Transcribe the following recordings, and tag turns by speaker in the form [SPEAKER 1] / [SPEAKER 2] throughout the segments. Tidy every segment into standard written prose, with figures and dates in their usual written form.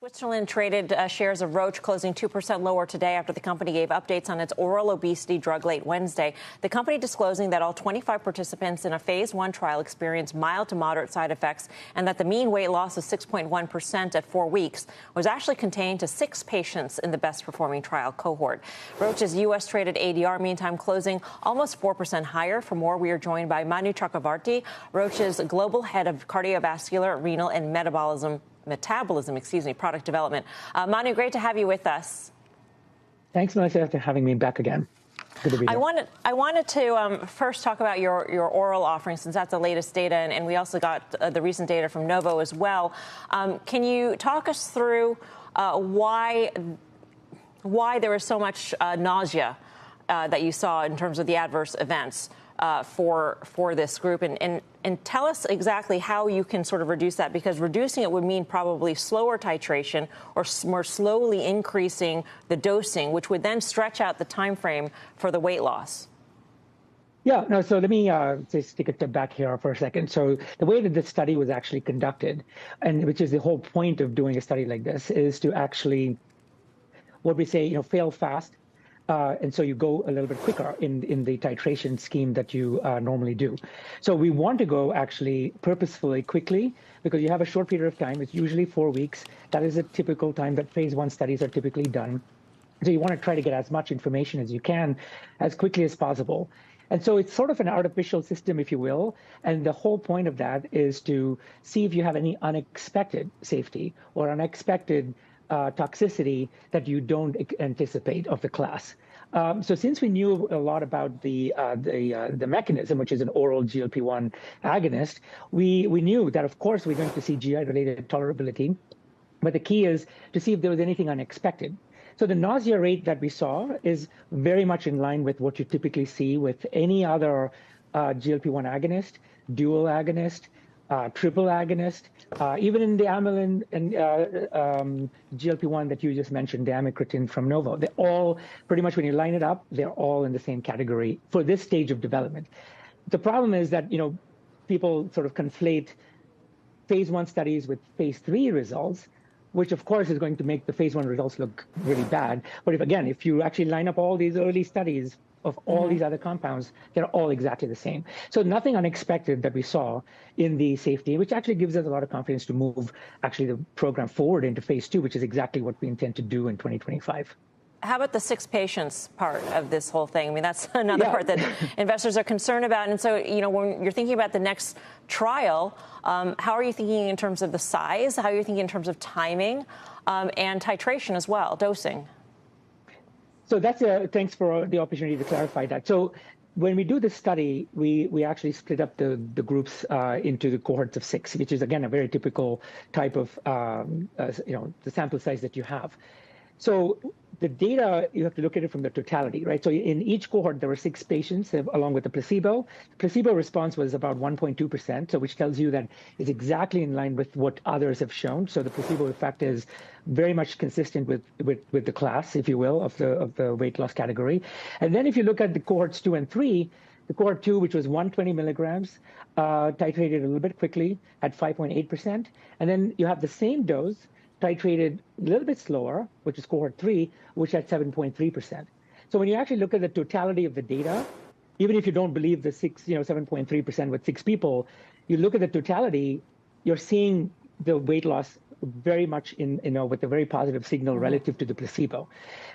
[SPEAKER 1] Switzerland traded shares of Roche closing 2% lower today after the company gave updates on its oral obesity drug late Wednesday. The company disclosing that all 25 participants in a phase 1 trial experienced mild to moderate side effects and that the mean weight loss of 6.1% at 4 weeks was actually contained to 6 patients in the best performing trial cohort. Roche's U.S. traded ADR meantime closing almost 4% higher. For more, we are joined by Manu Chakravarthy, Roche's global head of cardiovascular, renal and metabolism, product development. Manu, great to have you with us.
[SPEAKER 2] Thanks, Melissa, for having me back again. Good to be here.
[SPEAKER 1] I wanted to first talk about your oral offering, since that's the latest data, and we also got the recent data from Novo as well. Can you talk us through why there was so much nausea that you saw in terms of the adverse events for this group, and tell us exactly how you can sort of reduce that, because reducing it would mean probably slower titration or more slowly increasing the dosing, which would then stretch out the time frame for the weight loss.
[SPEAKER 2] Yeah, no, so let me just take a step back here for a second. So the way that this study was actually conducted, and which is the whole point of doing a study like this, is to actually, what we say, fail fast. And so you go a little bit quicker in the titration scheme that you normally do. So we want to go actually purposefully quickly, because you have a short period of time. It's usually 4 weeks. That is a typical time that phase 1 studies are typically done. So you want to try to get as much information as you can as quickly as possible. And so it's sort of an artificial system, if you will. And the whole point of that is to see if you have any unexpected safety or unexpected toxicity that you don't anticipate of the class. So since we knew a lot about the mechanism, which is an oral GLP-1 agonist, we knew that, of course, we're going to see GI-related tolerability. But the key is to see if there was anything unexpected. So the nausea rate that we saw is very much in line with what you typically see with any other GLP-1 agonist, dual agonist, triple agonist, even in the amylin and GLP-1 that you just mentioned, the amycretin from Novo. They're all pretty much, when you line it up, they're all in the same category for this stage of development. The problem is that, people sort of conflate phase 1 studies with phase 3 results, which of course is going to make the phase 1 results look really bad. But if you actually line up all these early studies of all these other compounds, they're all exactly the same. So nothing unexpected that we saw in the safety, which actually gives us a lot of confidence to move actually the program forward into phase 2, which is exactly what we intend to do in 2025.
[SPEAKER 1] How about the 6 patients part of this whole thing? I mean, that's another part that investors are concerned about. And so, when you're thinking about the next trial, how are you thinking in terms of the size? How are you thinking in terms of timing and titration as well, dosing?
[SPEAKER 2] So thanks for the opportunity to clarify that. So when we do this study, we actually split up the groups into the cohorts of 6, which is, again, a very typical type of, the sample size that you have. So the data, you have to look at it from the totality, right? So in each cohort, there were 6 patients along with the placebo. The placebo response was about 1.2%, so which tells you that it's exactly in line with what others have shown. So the placebo effect is very much consistent with the class, if you will, of the weight loss category. And then if you look at the cohorts 2 and 3, the cohort 2, which was 120 milligrams, titrated a little bit quickly at 5.8%. And then you have the same dose titrated a little bit slower, which is cohort 3, which had 7.3%. So when you actually look at the totality of the data, even if you don't believe the 7.3% with 6 people, you look at the totality, you're seeing the weight loss very much with a very positive signal relative to the placebo.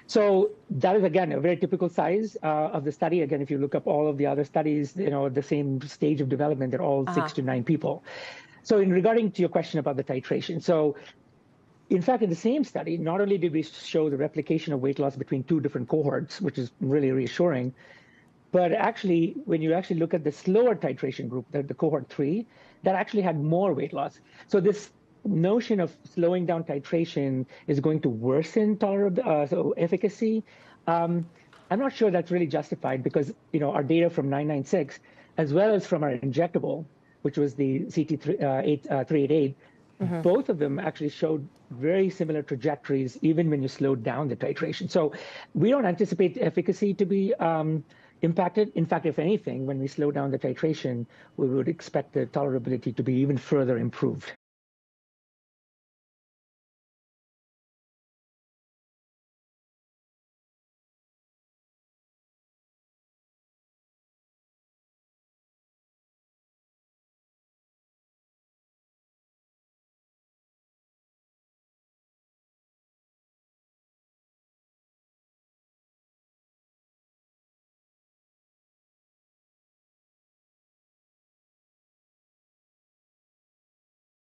[SPEAKER 2] So that is, again, a very typical size of the study. Again, if you look up all of the other studies, at the same stage of development, they're all 6 to 9 people. So in regarding to your question about the titration, so in fact, in the same study, not only did we show the replication of weight loss between 2 different cohorts, which is really reassuring, but actually, when you actually look at the slower titration group, the cohort 3, that actually had more weight loss. So this notion of slowing down titration is going to worsen efficacy. I'm not sure that's really justified, because our data from 996, as well as from our injectable, which was the CT388, both of them actually showed very similar trajectories, even when you slowed down the titration. So we don't anticipate efficacy to be impacted. In fact, if anything, when we slow down the titration, we would expect the tolerability to be even further improved.